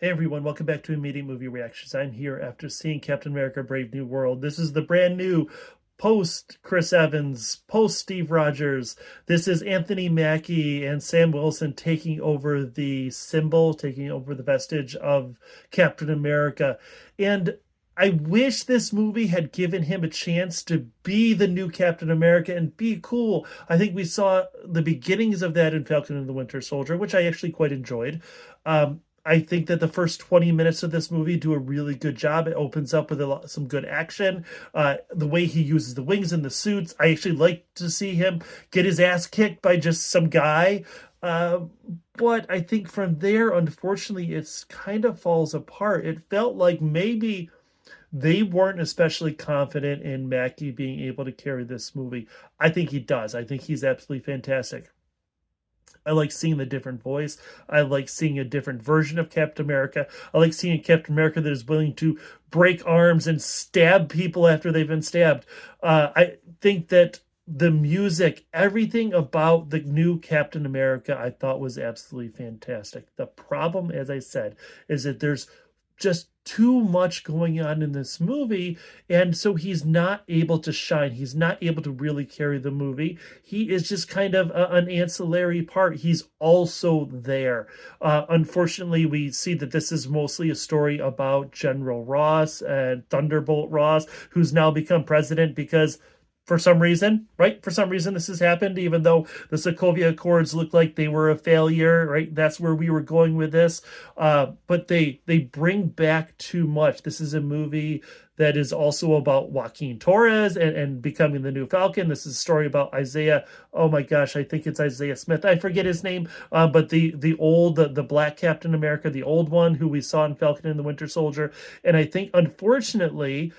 Hey everyone, welcome back to Immediate Movie Reactions. I'm here after seeing Captain America Brave New World. This is the brand new post Chris Evans, post Steve Rogers. This is Anthony Mackie and Sam Wilson taking over the symbol, taking over the vestige of Captain America. And I wish this movie had given him a chance to be the new Captain America and be cool. I think we saw the beginnings of that in Falcon and the Winter Soldier, which I actually quite enjoyed. I think that the first 20 minutes of this movie do a really good job. It opens up with some good action. The way he uses the wings and the suits, I actually like to see him get his ass kicked by just some guy. But I think from there, unfortunately, it's kind of falls apart. It felt like maybe they weren't especially confident in Mackie being able to carry this movie. I think he does. I think he's absolutely fantastic. I like seeing the different voice. I like seeing a different version of Captain America. I like seeing a Captain America that is willing to break arms and stab people after they've been stabbed. I think that the music, everything about the new Captain America, I thought was absolutely fantastic. The problem, as I said, is that there's just too much going on in this movie, and so he's not able to shine. He's not able to really carry the movie. He is just kind of an ancillary part. He's also there. Unfortunately, we see that this is mostly a story about General Ross and Thunderbolt Ross, who's now become president because for some reason, right? For some reason, this has happened, even though the Sokovia Accords looked like they were a failure, right? That's where we were going with this. But they bring back too much. This is a movie that is also about Joaquin Torres and becoming the new Falcon. This is a story about Isaiah. Oh my gosh, I think it's Isaiah Smith. I forget his name, but the black Captain America, the old one who we saw in Falcon and the Winter Soldier. And I think, unfortunately,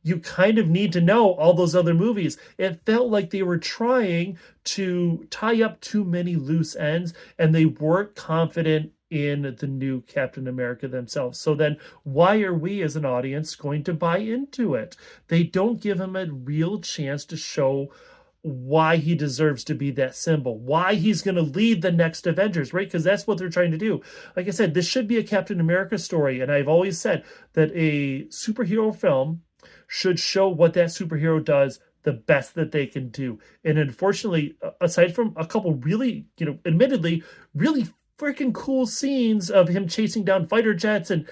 you kind of need to know all those other movies. It felt like they were trying to tie up too many loose ends, and they weren't confident in the new Captain America themselves. So then why are we as an audience going to buy into it? They don't give him a real chance to show why he deserves to be that symbol, why he's going to lead the next Avengers, right? Because that's what they're trying to do. Like I said, this should be a Captain America story, and I've always said that a superhero film should show what that superhero does the best that they can do. And unfortunately, aside from a couple really, admittedly, really freaking cool scenes of him chasing down fighter jets and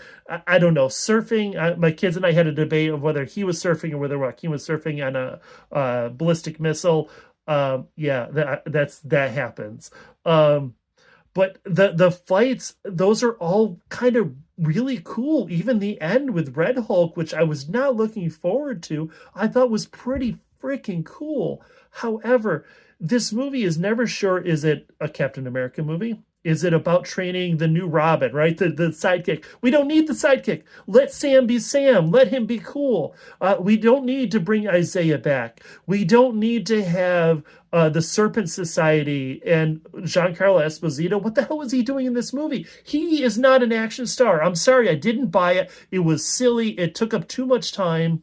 I don't know, surfing. My kids and I had a debate of whether he was surfing or whether Joaquin was surfing on a ballistic missile. Yeah, that happens. But the fights, those are all kind of really cool. Even the end with Red Hulk, which I was not looking forward to, I thought was pretty freaking cool. However, this movie is never sure, is it a Captain America movie? Is it about training the new Robin, right? The sidekick. We don't need the sidekick. Let Sam be Sam. Let him be cool. We don't need to bring Isaiah back. We don't need to have the Serpent Society and Giancarlo Esposito. What the hell was he doing in this movie? He is not an action star. I'm sorry, I didn't buy it. It was silly. It took up too much time.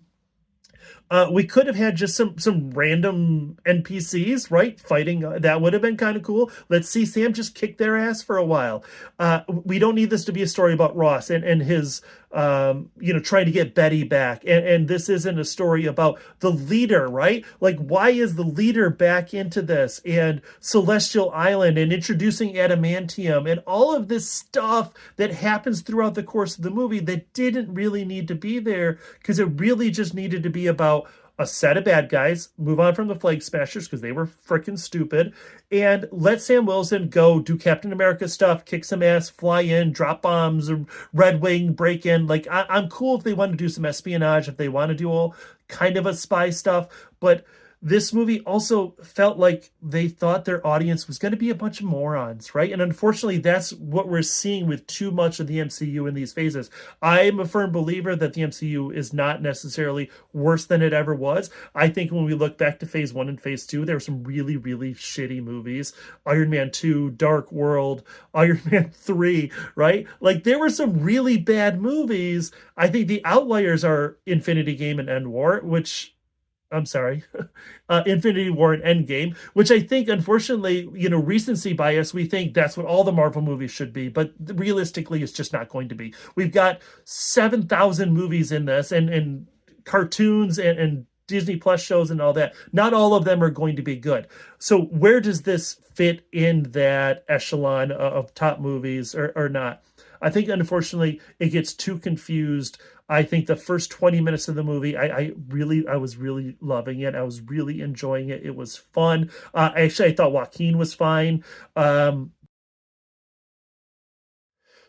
We could have had just some random NPCs, right? Fighting. That would have been kind of cool. Let's see Sam just kick their ass for a while. We don't need this to be a story about Ross and his, trying to get Betty back. And this isn't a story about the leader, right? Like, why is the leader back into this? And Celestial Island and introducing adamantium and all of this stuff that happens throughout the course of the movie that didn't really need to be there, because it really just needed to be about a set of bad guys, move on from the Flag Smashers because they were freaking stupid, and let Sam Wilson go do Captain America stuff, kick some ass, fly in, drop bombs, Red Wing, break in. Like, I'm cool if they want to do some espionage, if they want to do all kind of a spy stuff, but this movie also felt like they thought their audience was going to be a bunch of morons, right? And unfortunately, that's what we're seeing with too much of the MCU in these phases. I'm a firm believer that the MCU is not necessarily worse than it ever was. I think when we look back to phase 1 and phase 2, there were some really, really shitty movies. Iron Man 2, Dark World, Iron Man 3, right? Like, there were some really bad movies. I think the outliers are Infinity Game and End War, which I'm sorry, Infinity War and Endgame, which I think, unfortunately, recency bias, we think that's what all the Marvel movies should be, but realistically, it's just not going to be. We've got 7,000 movies in this, and cartoons and Disney Plus shows and all that. Not all of them are going to be good. So where does this fit in that echelon of top movies or not? I think, unfortunately, it gets too confused. I think the first 20 minutes of the movie, I was really loving it. I was really enjoying it. It was fun. Actually, I thought Joaquin was fine.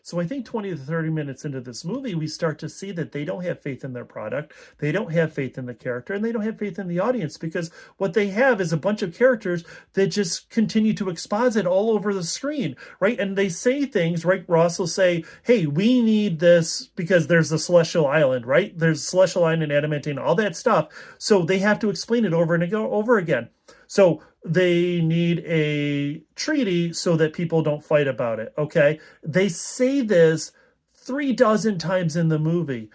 So I think 20 to 30 minutes into this movie, we start to see that they don't have faith in their product, they don't have faith in the character, and they don't have faith in the audience, because what they have is a bunch of characters that just continue to exposit all over the screen, right? And they say things, right? Ross will say, hey, we need this because there's the Celestial Island, right? There's Celestial Island and adamantine, all that stuff. So they have to explain it over and over again. So they need a treaty so that people don't fight about it. Okay. They say this 36 times in the movie.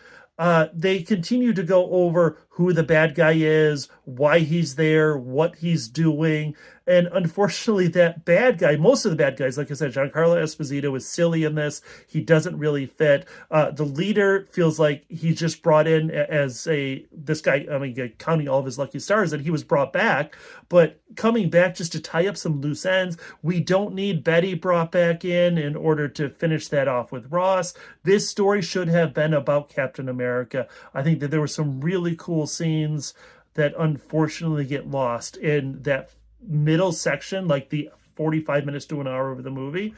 They continue to go over who the bad guy is, why he's there, what he's doing. And unfortunately, that bad guy, most of the bad guys, like I said, Giancarlo Esposito is silly in this. He doesn't really fit. The leader feels like he's just brought in as this guy, I mean, counting all of his lucky stars, that he was brought back, but coming back just to tie up some loose ends. We don't need Betty brought back in order to finish that off with Ross. This story should have been about Captain America. I think that there were some really cool scenes that unfortunately get lost in that middle section, like the 45 minutes to an hour of the movie.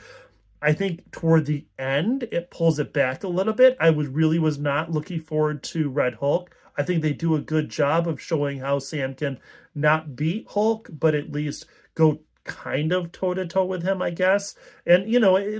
I think toward the end, it pulls it back a little bit. I was not looking forward to Red Hulk. I think they do a good job of showing how Sam can not beat Hulk, but at least go kind of toe-to-toe with him, I guess. And,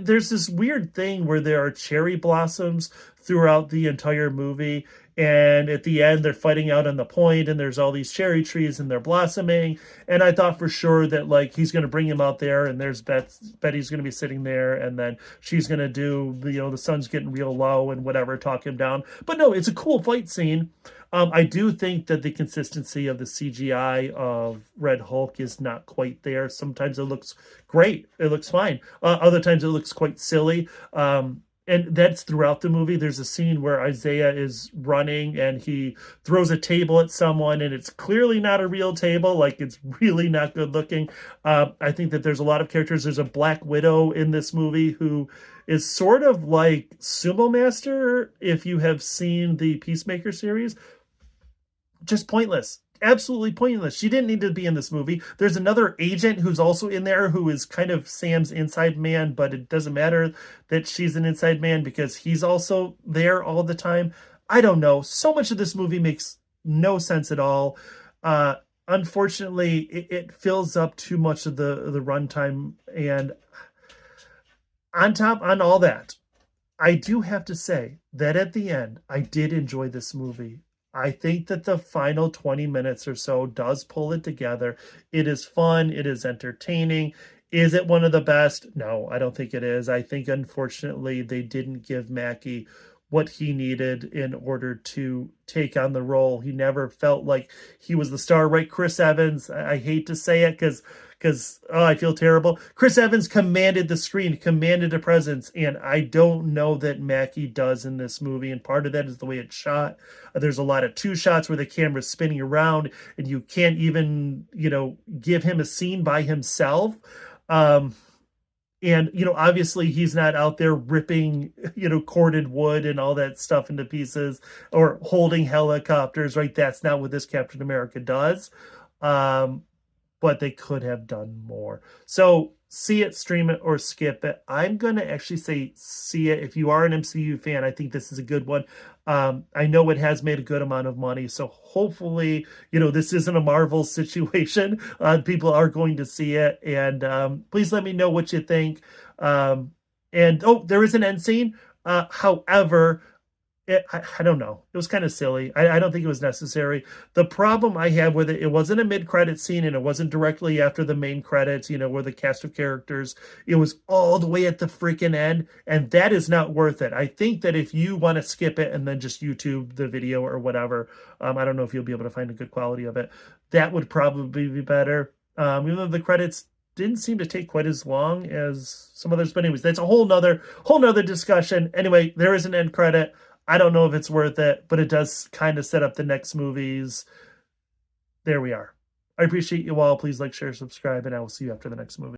there's this weird thing where there are cherry blossoms throughout the entire movie, and at the end they're fighting out on the point, and there's all these cherry trees and they're blossoming, and I thought for sure that, like, he's going to bring him out there, and there's Betty's going to be sitting there, and then she's going to do the sun's getting real low and whatever, talk him down. But no, it's a cool fight scene. I do think that the consistency of the CGI of Red Hulk is not quite there. Sometimes it looks great, it looks fine. Other times it looks quite silly. And that's throughout the movie. There's a scene where Isaiah is running and he throws a table at someone, and it's clearly not a real table. Like, it's really not good looking. I think that there's a lot of characters. There's a Black Widow in this movie who is sort of like Sumo Master, if you have seen the Peacemaker series. Just pointless. Absolutely pointless. She didn't need to be in this movie. There's another agent who's also in there who is kind of Sam's inside man, but it doesn't matter that she's an inside man because he's also there all the time. I don't know. So much of this movie makes no sense at all. Unfortunately, it fills up too much of the runtime. And on all that, I do have to say that at the end, I did enjoy this movie. I think that the final 20 minutes or so does pull it together. It is fun. It is entertaining. Is it one of the best? No, I don't think it is. I think, unfortunately, they didn't give Mackie what he needed in order to take on the role. He never felt like he was the star, right? Chris Evans, I hate to say it because I feel terrible. Chris Evans commanded the screen, commanded a presence, and I don't know that Mackie does in this movie, and part of that is the way it's shot. There's a lot of two shots where the camera's spinning around, and you can't even, give him a scene by himself. And, obviously he's not out there ripping, corded wood and all that stuff into pieces or holding helicopters, right? That's not what this Captain America does. But they could have done more. So see it, stream it, or skip it. I'm going to actually say see it. If you are an MCU fan, I think this is a good one. I know it has made a good amount of money, so hopefully, this isn't a Marvel situation. People are going to see it, and please let me know what you think. And there is an end scene. However, I don't know. It was kind of silly. I don't think it was necessary. The problem I have with it, it wasn't a mid-credit scene and it wasn't directly after the main credits, where the cast of characters. It was all the way at the freaking end, and that is not worth it. I think that if you want to skip it and then just YouTube the video or whatever, I don't know if you'll be able to find a good quality of it. That would probably be better. Even though the credits didn't seem to take quite as long as some others. But anyways, that's a whole nother discussion. Anyway, there is an end credit. I don't know if it's worth it, but it does kind of set up the next movies. There we are. I appreciate you all. Please like, share, subscribe, and I will see you after the next movie.